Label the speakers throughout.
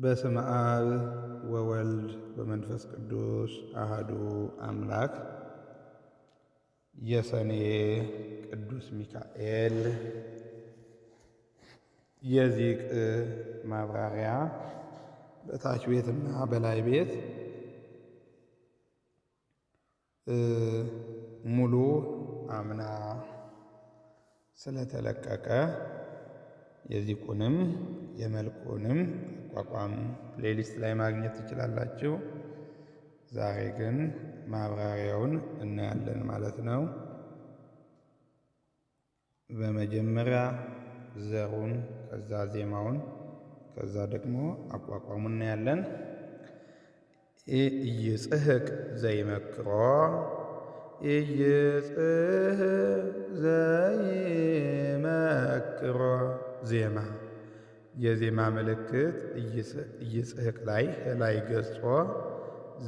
Speaker 1: በስመ አብ ወወልድ ወመንፈስ ቅዱስ አሐዱ አምላክ። የሰኔ ቅዱስ ሚካኤል የዚቅ ማብራሪያ በታች ቤትና በላይ ቤት ሙሉ አምና ስለተለቀቀ የዚቁንም የመልኩንም አቋቋም ፕሌሊስት ላይ ማግኘት ትችላላችሁ። ዛሬ ግን ማብራሪያውን እናያለን ማለት ነው። በመጀመሪያ ዘሩን፣ ከዛ ዜማውን፣ ከዛ ደግሞ አቋቋሙን እናያለን። ኢይጽሕቅ ዘይመክሮ ኢይጽሕቅ ዘይመክሮ ዜማ የዜማ ምልክት ኢይጽሕቅ ላይ ላይ ገጾ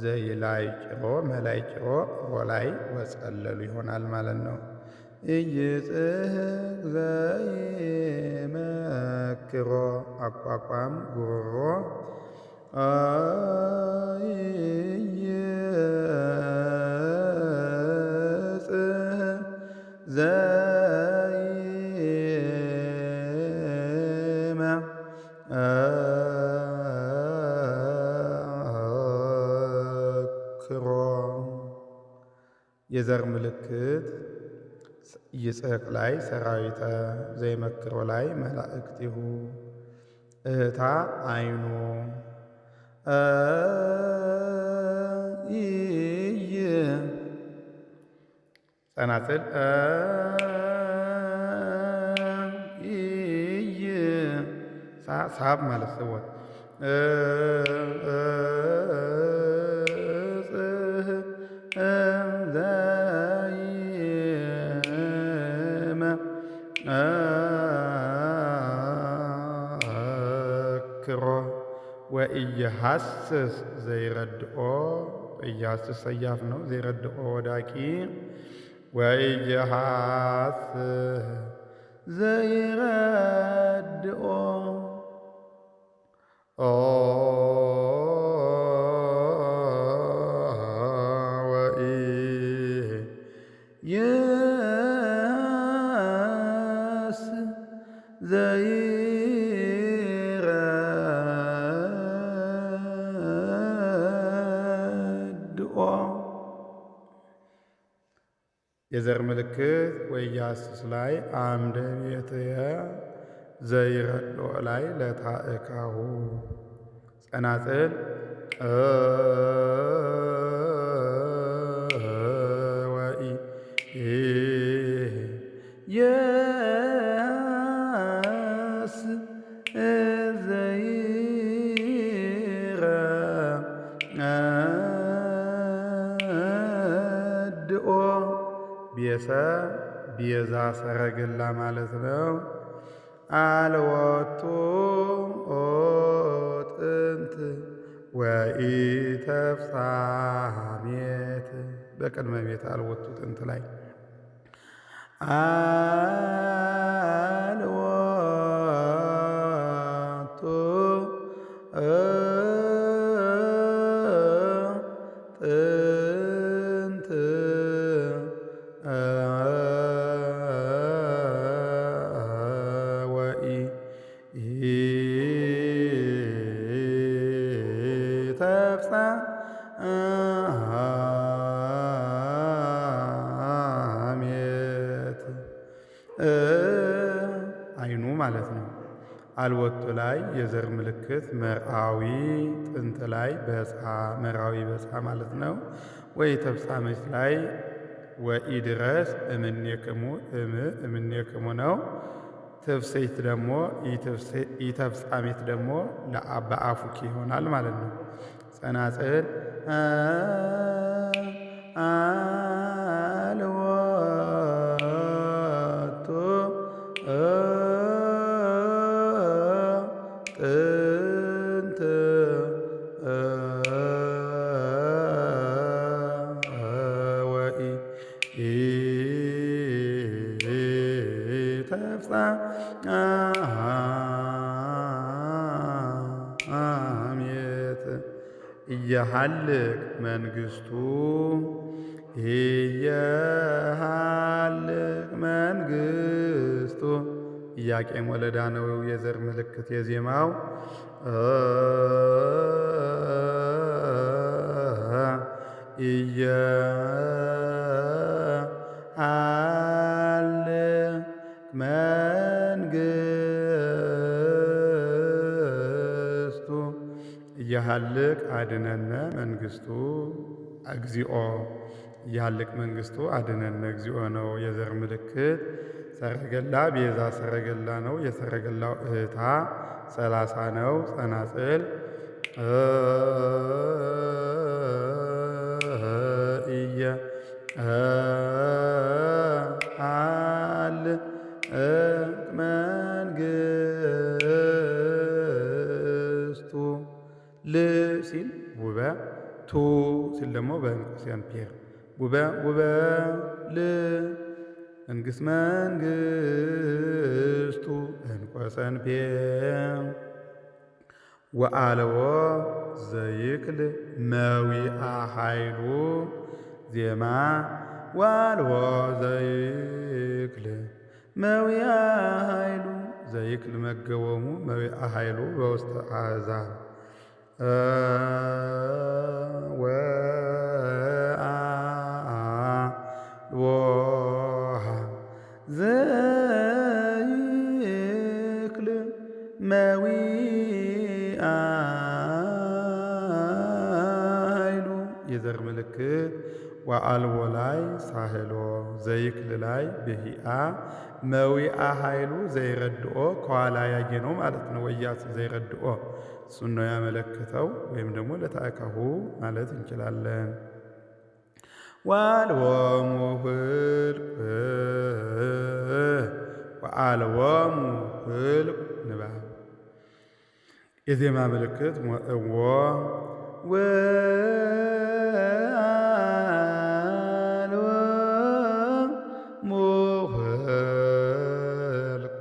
Speaker 1: ዘይ ላይ ጭሮ መላይ ጭሮ ሮ ላይ ወጸለሉ ይሆናል ማለት ነው። ኢይጽሕቅ ዘይመክሮ አቋቋም ጉሮሮ የዘር ምልክት ኢይጽሕቅ ላይ ሰራዊተ ዘይመክሮ ላይ መላእክቲሁ እህታ አይኑ ጸናጽል ሳብ ማለት ስወት ወኢይሐስስ ዘይረድኦ ኢይሐስስ ሰያፍ ነው። ዘይረድኦ ወዳቂ ወኢይሐስስ ዘይረድኦ የዘር ምልክት ወኢይሐስስ ላይ አምደ ቤትየ ዘይረድኦ ላይ ለታእካሁ ጸናጽል ቤሰ ቤዛ ሰረገላ ማለት ነው። አልወቱ ጥንት ወኢተፍጻሜት በቅድመ ቤት አልወቱ ጥንት ላይ አልወቱ ጥንት ተፍጻሜት አይኑ ማለት ነው። አልወቱ ላይ የዘር ምልክት መርአዊ ጥንት ላይ በፃ መርአዊ በፃ ማለት ነው። ወኢተፍጻሜት ላይ ወኢድረስ እምኔክሙ እምኔክሙ ነው። ትፍስሕት ደግሞ ኢተፍጻሜት ደግሞ በአፉኪ ይሆናል ማለት ነው። ጸናጽል አልወቱ ጥንት ወኢተፍጻሜት ሐሜት እየሃልቅ መንግሥቱ እየሃልቅ መንግሥቱ ኢያቄም ወለዳ ነው የዘር ምልክት የዜማው እየሃልቅ መንግሥቱ እየሃልቅ አድነነ መንግሥቱ እግዚኦ እየሃልቅ መንግሥቱ አድነነ እግዚኦ ነው የዘር ምልክት። ሰረገላ ቤዛ ሰረገላ ነው የሰረገላው እህታ 30 ነው። ጸናጽል እየሃልቅ መንግሥቱ ል ሲል ውበ ቱ ሲል ደግሞ በእንቁ አምፔር ውበ ል መንግሥት መንግሥቱ እንቆ ሰንፔር ወአልቦ ዘይክል መዊአ ኃይሉ ዜማ ወአልቦ ዘይክል መዊአ ኃይሉ ዘይክል መገቦሙ መዊአ ኃይሉ በውስተ አሕዛብ ዘይክል መዊአ ኃይሉ የዘር ምልክት ወአልቦ ላይ ሳህሎ ዘይክል ላይ ብሂአ መዊአ ኃይሉ ዘይረድኦ ከኋላ ያየ ነው ማለት ነው። ወያስ ዘይረድኦ እሱን ነው ያመለክተው። ወይም ደግሞ ለታእካሁ ማለት እንችላለን። ወአልቦሙ ህልቅ ወአልቦሙ ህልቅ ንባብ የዜማ ምልክት እዎ ወአልቦሙ ህልቅ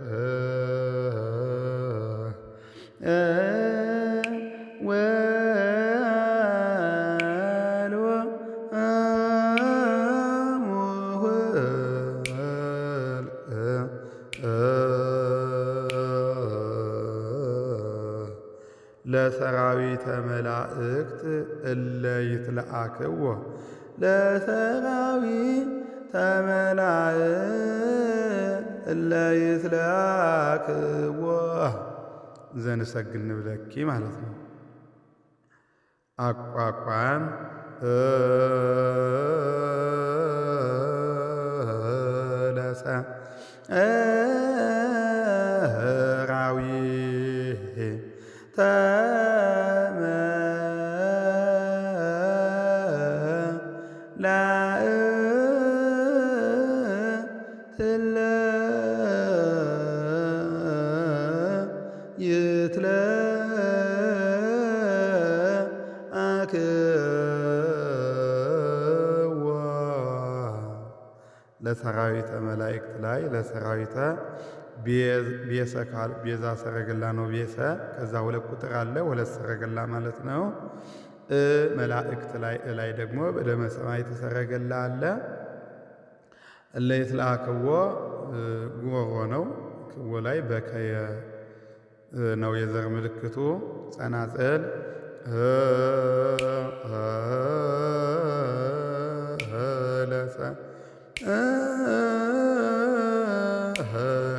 Speaker 1: ለሰራዊተ መላእክት እለ ይትለአክዎ ለሰራዊተ መላእክት እለ ይትለአክዎ ዘንሰግድ ንብለኪ ማለት ነው። አቋቋም ለሰራዊተ መላእክት እለ ይትለአክዎ ለሰራዊተ መላእክት ላይ ለሰራዊተ ቤዛ ሰረገላ ነው። ቤሰ ከዛ 2 ቁጥር አለ 2 ሰረገላ ማለት ነው። መላእክት ላይ ደግሞ በደመ ሰማያት ሰረገላ አለ። እለ ይትለአክዎ ጉሮሮ ነው። ክዎ ላይ በከየ ነው የዘር ምልክቱ። ጸናጽል ለሰ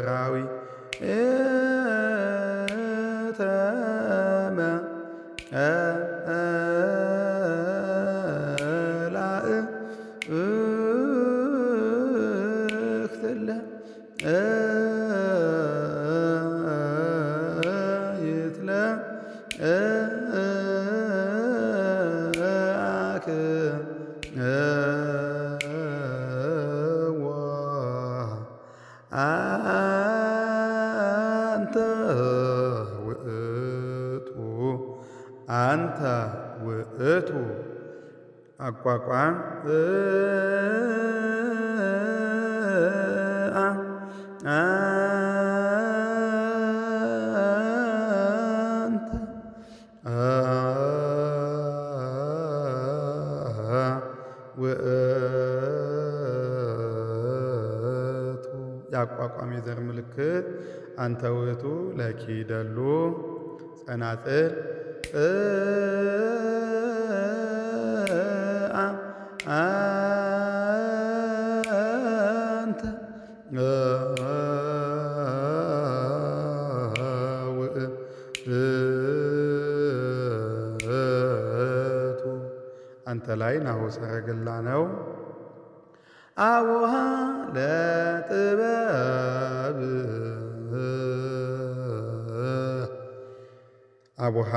Speaker 1: ራዊ ተመ ላእክት እለ ይትለአክዎ አንተ ውእቱ አቋቋም አንተ የአቋቋም የዘር ምልክት አንተ ውእቱ ለኪደሉ ጸናጽል አንተ ውእቱ አንተ ላይ ናሁ ሰረገላ ነው። አቡሃ ለጥበብ አቡሃ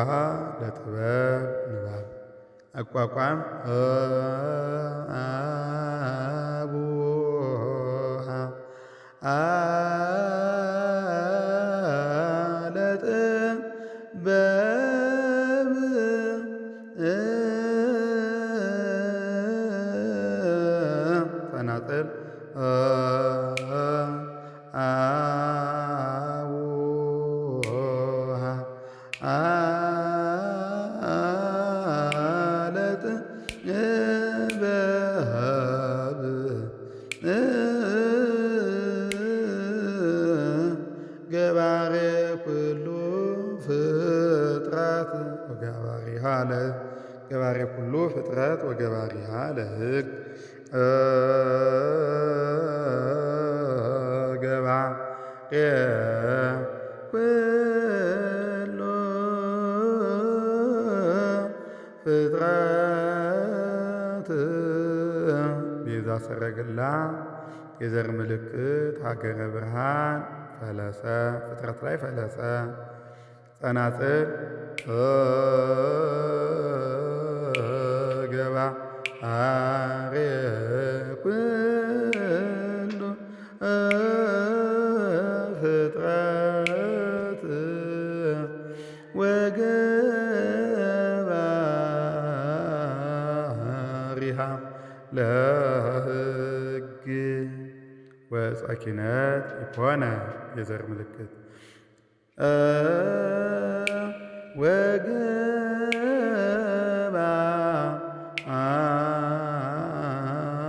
Speaker 1: ለጥበብ ንባብ አቋቋም አቡሃ ለጥበብ ጸናጽል አቡሃ ለጥበብ ገባሬ ኩሉ ፍጥረት ወገባሪሃ ገባሬ ኩሉ ፍጥረት ወገባሪሃ ለሕግ ገባሬ ኩሉ ፍጥረት ቤዛ ሰረገላ የዘር ምልክት ሀገረ ብርሃን ፈለሰ ፍጥረት ላይ ፈለሰ ጸናጽል ገባሬ ኩሉ ፍጥረት ወገባሪሃ ለሕግ ወጸኪነት ይኮነ የዘር ምልክት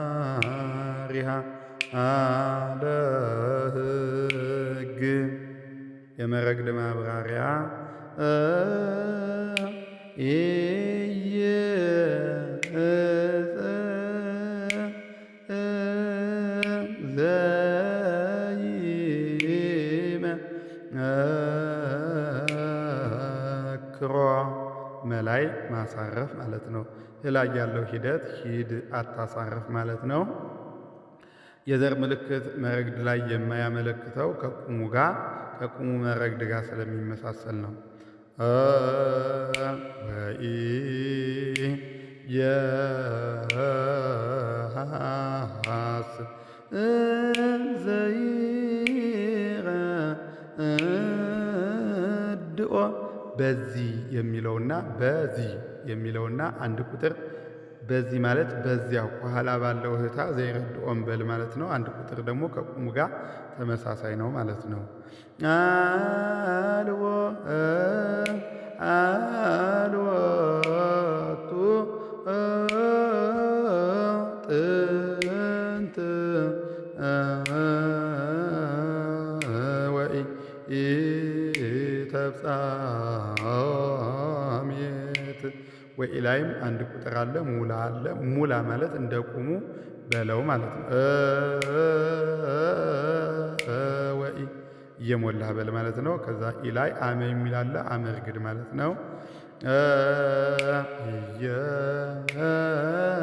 Speaker 1: ወገባሪሃ ለሕግ የመረግድ ማብራሪያ ክሮ መላይ ማሳረፍ ማለት ነው። ላይ ያለው ሂደት ሂድ አታሳርፍ ማለት ነው። የዘር ምልክት መረግድ ላይ የማያመለክተው ከቁሙ መረግድ ጋር ስለሚመሳሰል ነው። ወኢ የሃስ ዘይረድኦ በዚህ የሚለውና በዚህ የሚለውና አንድ ቁጥር በዚህ ማለት በዚያው ከኋላ ባለው እህታ ዘይረድኦም በል ማለት ነው። አንድ ቁጥር ደግሞ ከቁሙ ጋር ተመሳሳይ ነው ማለት ነው። አልቦ አልቦቱ ጥንት ወኢተፍጻሜት ወኢ ላይም አንድ ቁጥር አለ፣ ሙላ አለ። ሙላ ማለት እንደ ቁሙ በለው ማለት ነው። ወኢ እየሞላህ በል ማለት ነው። ከዛ ኢ ላይ አመ የሚል አለ፣ አመርግድ ማለት ነው።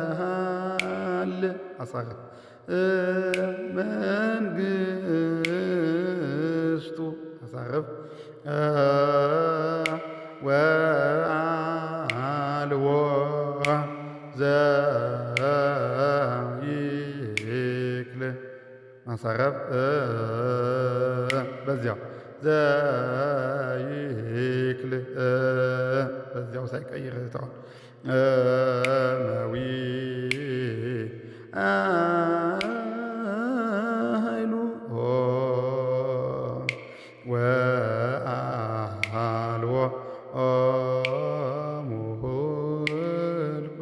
Speaker 1: እየሃል አሳረፍ መንግስቱ አሳረፍ ወአልቦ ዘይክል ማሳረፍ በዚያው ዘይክል በዚያው ሳይቀይር እህተዋል መዊ ኃይሉ ወአልቦ ሙሁልቅ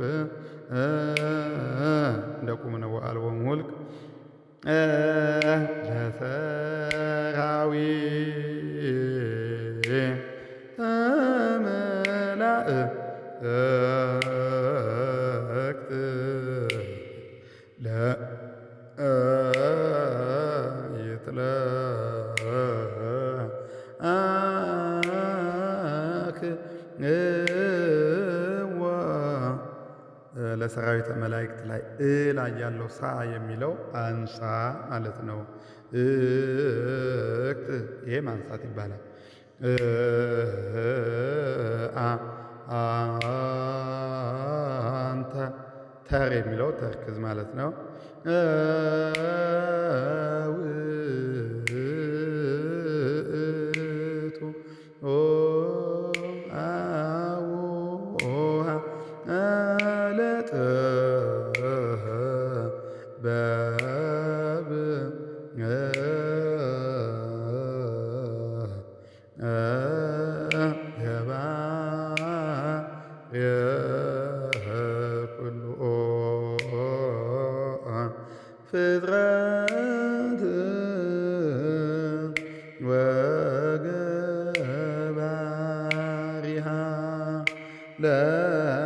Speaker 1: እንደ ቁም ነው። ወአልቦ ሙሁልቅ ለሰራዊተ መላእክት ላይ ላይ ያለው ሳ የሚለው አንሳ ማለት ነው። ይሄ ማንሳት ይባላል። አንተ ተር የሚለው ተርክዝ ማለት ነው። ውእቱ አውሃ ለጥበብ የኩሉ ፍጥረት ወገባሪሃ ለሕግ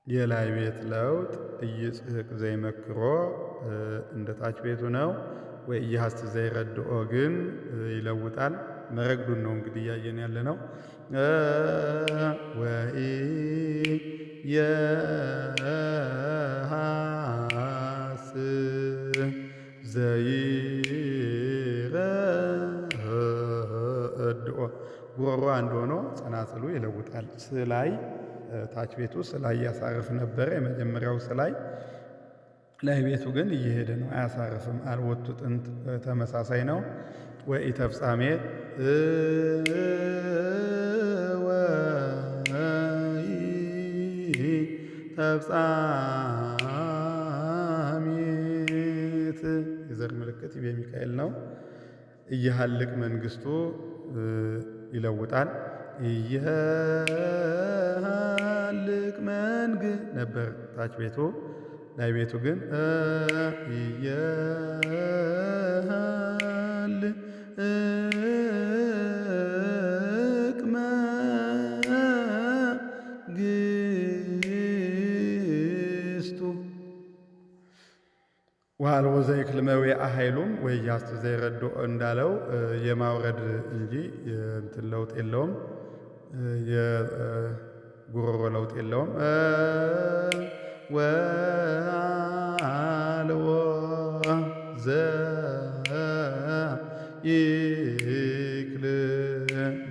Speaker 1: የላይ ቤት ለውጥ ኢይጽሕቅ ዘይመክሮ እንደ ታች ቤቱ ነው። ወይ ኢያሐስት ዘይረድኦ ግን ይለውጣል። መረግዱን ነው እንግዲህ እያየን ያለ ነው። ወይ የሐስ ዘይረድኦ ጉሮሮ አንድ ሆኖ ጸናጽሉ ይለውጣል። ስላይ ታች ቤቱ ስላይ ያሳርፍ ነበረ። የመጀመሪያው ስላይ ላይ ቤቱ ግን እየሄደ ነው፣ አያሳርፍም። አልወቱ ጥንት ተመሳሳይ ነው። ወኢተፍጻሜ ተፍጻሜት የዘር ምልክት የሚካኤል ነው። እየሃልቅ መንግስቱ ይለውጣል። እየሃልቅ መንግ ነበር ታች ቤቱ። ላይ ቤቱ ግን እየሃልቅ መንግስቱ ወአልቦ ዘይክል መዊዓ ኃይሉም ወኢያሐስት ዘይረድኦ እንዳለው የማውረድ እንጂ እንትን ለውጥ የለውም። የጉሮሮ ለውጥ የለውም። ወአልቦ ዘይክል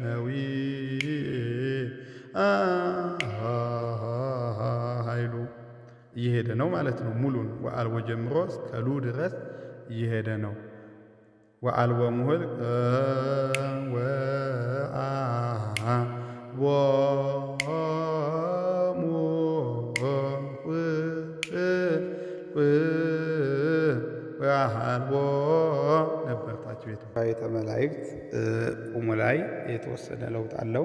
Speaker 1: መዊዓ ኃይሉ እየሄደ ነው ማለት ነው። ሙሉን ወአልቦ ጀምሮ እስከ ሉ ድረስ እየሄደ ነው። ወአልቦ ሙህል ወአልቦ ነበር ታች ቤቱ። ቤተ መላእክት ቁሙ ላይ የተወሰነ ለውጥ አለው።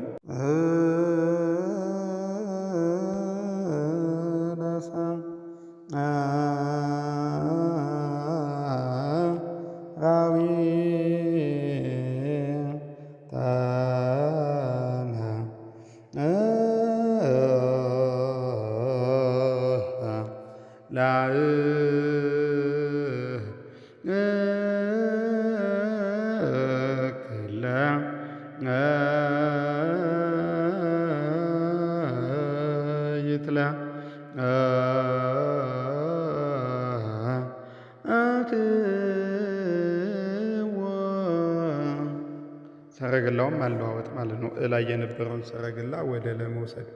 Speaker 1: ሰረገላውም ማለዋወጥ ማለት ነው። እላይ የነበረውን ሰረገላ ወደ ለመውሰድ፣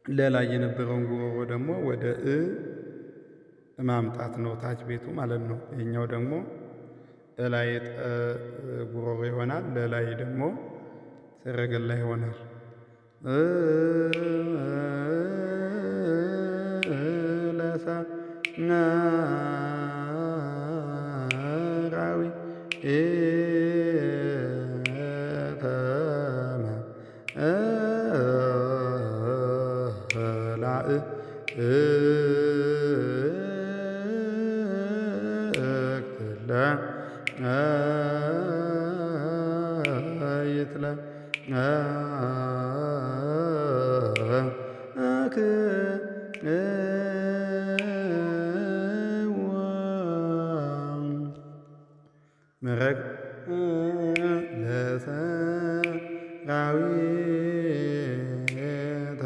Speaker 1: ለላይ የነበረውን ጉሮሮ ደግሞ ወደ ማምጣት ነው ታች ቤቱ ማለት ነው። ይሄኛው ደግሞ እላይ ጉሮሮ ይሆናል፣ ለላይ ደግሞ ሰረገላ ይሆናል። ለሰራዊ ይትላ ይትለ ምረግ ለሰራዊተ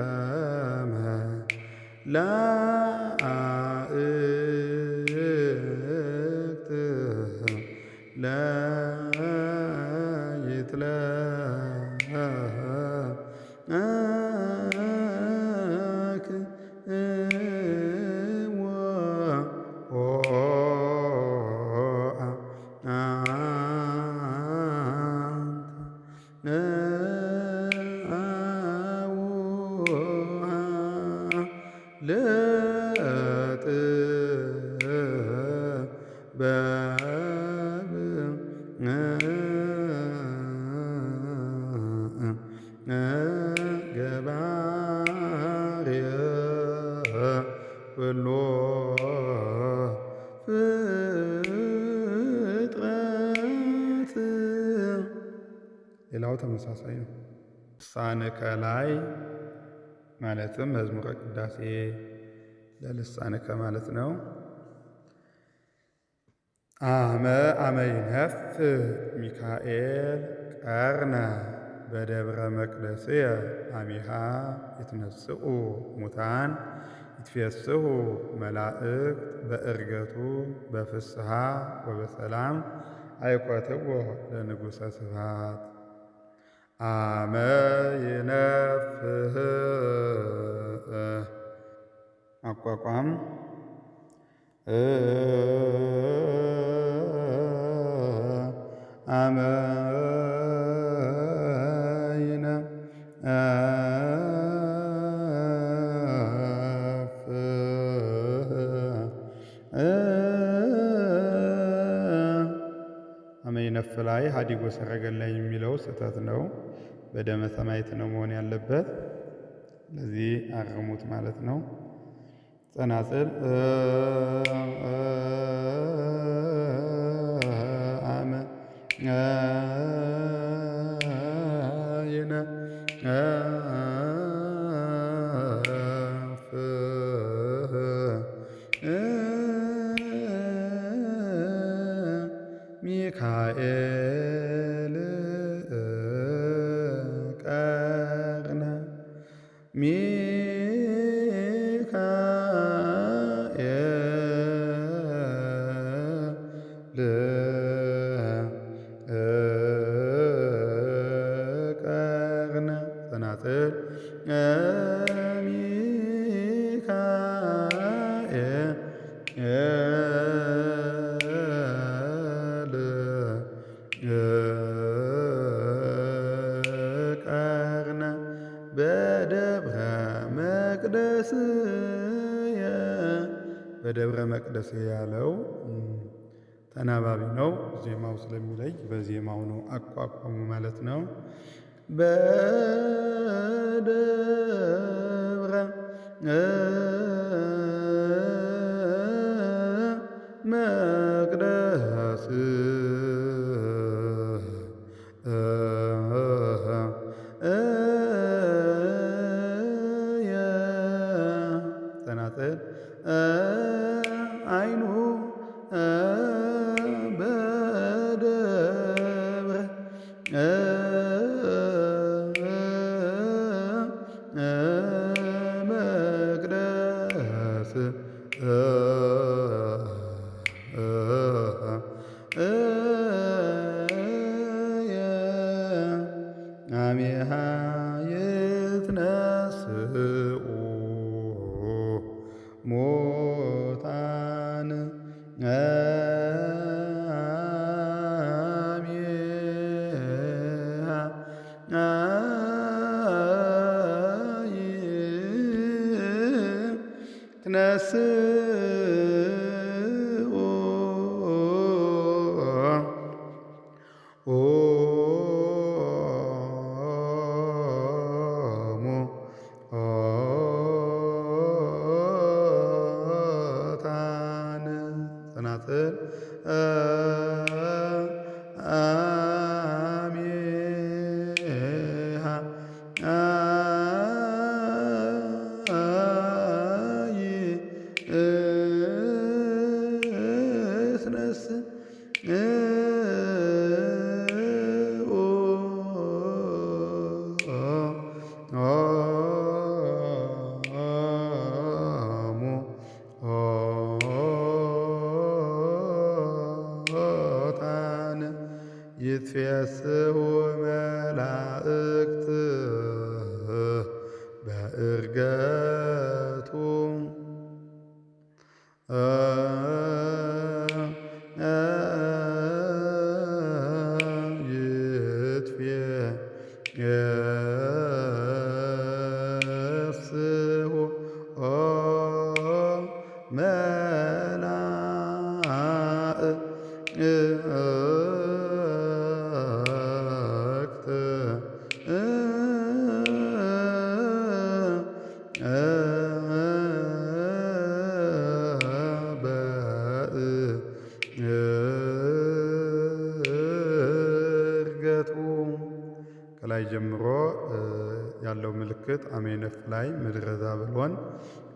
Speaker 1: መላእክት ገባርየ ኩሎ ፍጥረት። ሌላው ተመሳሳይ ነው። ልሳንከ ላይ ማለትም መዝሙረ ቅዳሴ ለልሳንከ ማለት ነው። አመ ይነፍ ሚካኤል ቀርነ በደብረ መቅደስየ አሚሃ ይትነስኡ ሙታን ይትፌስሑ መላእክት በዕርገቱ በፍስሐ ወበሰላም አይቆትዎ ለንጉሠ ስብሐት። አመ ይነፍህ አቋቋም አመ ይነፍ ላይ ሀዲጎ ሰረገላ የሚለው ስህተት ነው። በደመ ሰማዕት ነው መሆን ያለበት። ለዚህ አርሙት ማለት ነው። ጸናጽል አመ ይነፍ ሚካኤል ቀርነ ሚካኤል ቀርነ ጸናጽል ቀርነ በደብረ መቅደስየ በደብረ መቅደስየ ያለው ተናባቢ ነው። ዜማው ስለሚለይ በዜማው ነው አቋቋሙ ማለት ነው። በደብረ መቅደስ ጸናጽል አይኑ በደብረ መቅደስ አሜሃ ይትነስኡ ሙታን አሜሃ ይትነስኡ ሙታን ጸናጽል አሜሃ ከላይ ጀምሮ ያለው ምልክት አሜነፍ ላይ ምድረ ዛብሎን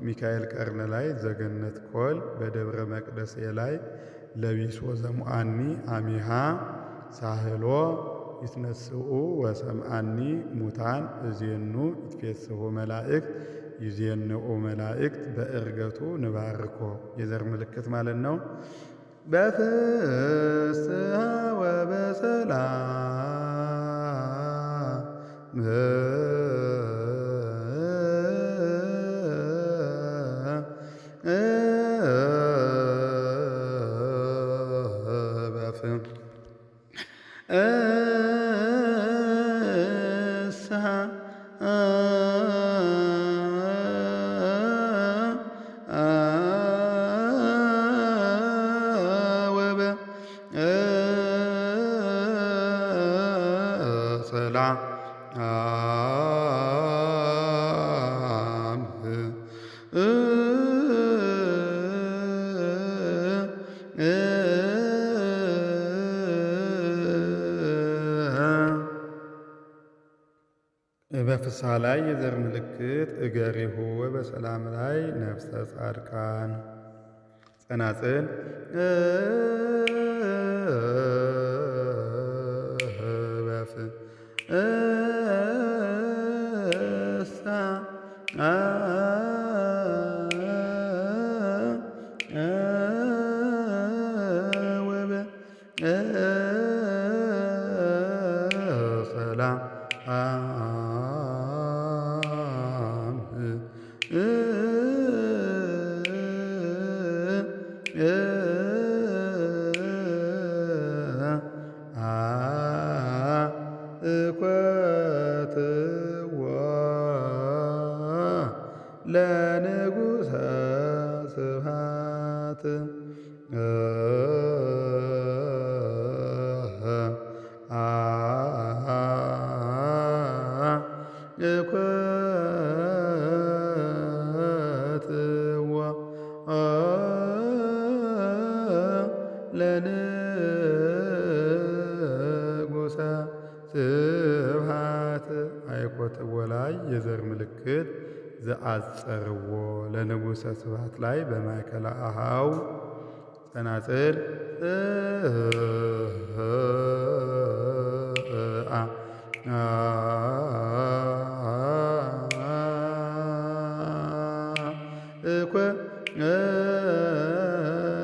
Speaker 1: ሚካኤል ቀርን ላይ ዘገነት ኮል በደብረ መቅደሴ ላይ ለቢሶ ዘሙአኒ አሚሃ ሳህሎ ይትነስኡ ወሰምአኒ ሙታን እዜኑ ይትፌስሑ መላእክት ይዜንኡ መላእክት በእርገቱ ንባርኮ የዘር ምልክት ማለት ነው። በፍስሐ ወበሰላም በፍስሐ ላይ የዘር ምልክት እገሪሁ በሰላም ላይ ነፍሰ ጻድቃን ጸናጽል ለንጉሠ ስብሐት እኮትዎ ለንጉሠ ስብሐት አይኮትዎ ላይ የዘር ምልክት ዘአጸርዎ ለንጉሠ ስብሐት ላይ በማእከለ አኀው ጸናጽል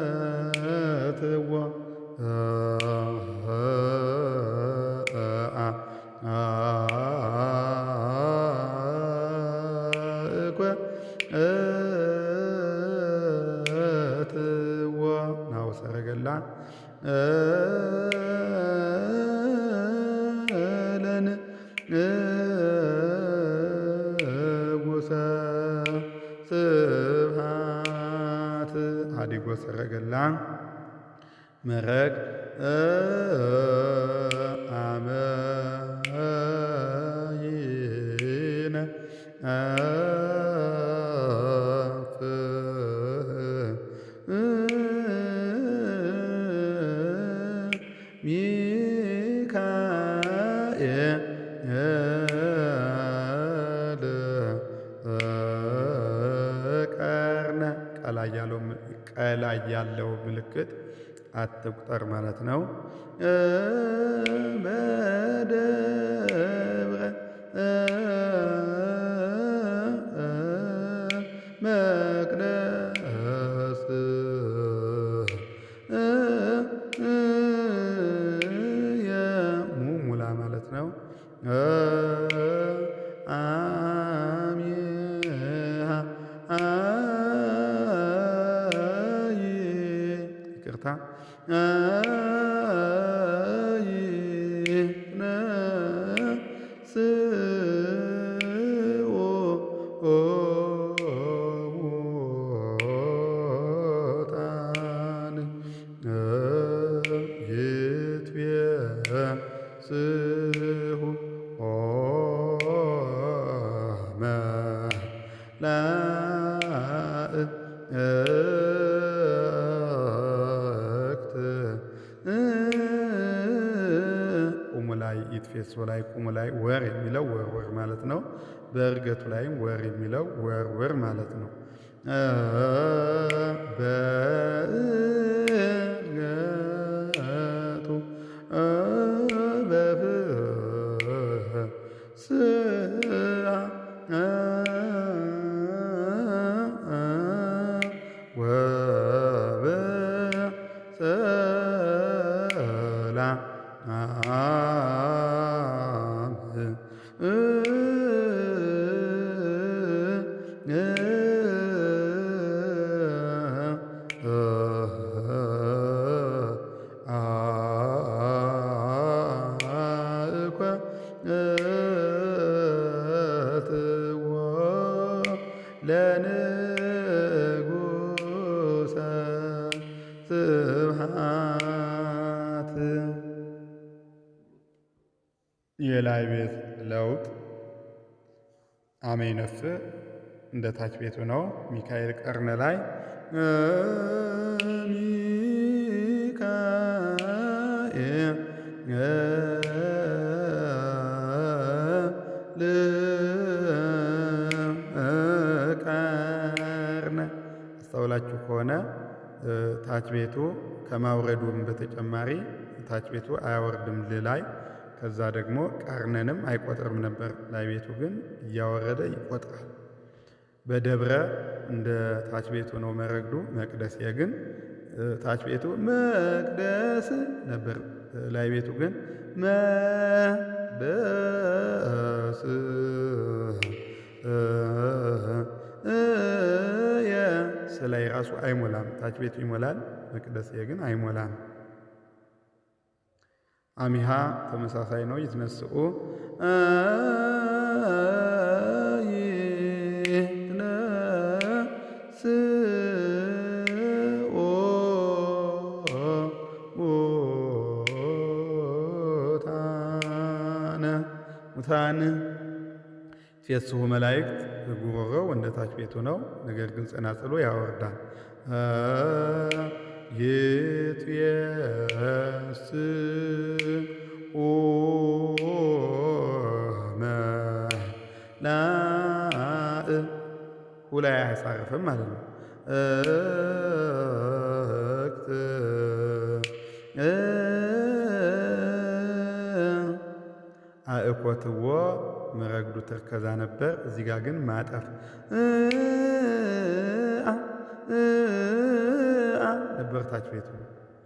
Speaker 1: እኮትዎ እኮትዎ ናሁ ሰረገላ ለንጉሠ ስብሐት ሀዲጎ ሰረገላ መረግ አመይነ ሚካኤል ቀርነ ቀላይ ያለው ምልክት አትቁጠር ማለት ነው። በደብረ መቅደስ ሙላ ማለት ነው። አሚሃ ይቅርታ ፌሶ ላይ ቁሙ ላይ ወር የሚለው ወር ማለት ነው። በእርገቱ ላይም ወር የሚለው ወር ማለት ነው። በእርገቱ በፍስሐ ለንጉሠ ስብሐት። የላይ ቤት ለውጥ አሜነፍ እንደ ታች ቤቱ ነው። ሚካኤል ቀርነ ላይ ሚካኤል ቀርነ አስተውላችሁ ከሆነ ታች ቤቱ ከማውረዱም በተጨማሪ ታች ቤቱ አያወርድም ላይ ከዛ ደግሞ ቀርነንም አይቆጥርም ነበር። ላይ ቤቱ ግን እያወረደ ይቆጥራል። በደብረ እንደ ታች ቤቱ ነው መረግዱ። መቅደስ ግን ታች ቤቱ መቅደስ ነበር። ላይ ቤቱ ግን መቅደስ ስላይ ራሱ አይሞላም። ታች ቤቱ ይሞላል፣ መቅደስ ግን አይሞላም። አሚሃ ተመሳሳይ ነው። ይትነስኡ ይትነስኡ ሙታነ ይትፌስሑ መላእክት ጉሮሮው እንደ ታች ቤቱ ነው። ነገር ግን ጸናጽሉ ያወርዳል። ይትፌስሑ መላእክት ሁላይ አያሳርፍም ማለት ነው። አእኮትዎ መረግዱ ተርከዛ ነበር። እዚህ ጋር ግን ማጠፍ ነበር ታች ቤቱ።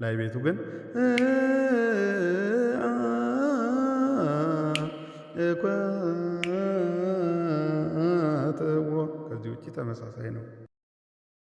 Speaker 1: ላይ ቤቱ ግን እኮትዎ ከዚህ ውጭ ተመሳሳይ ነው።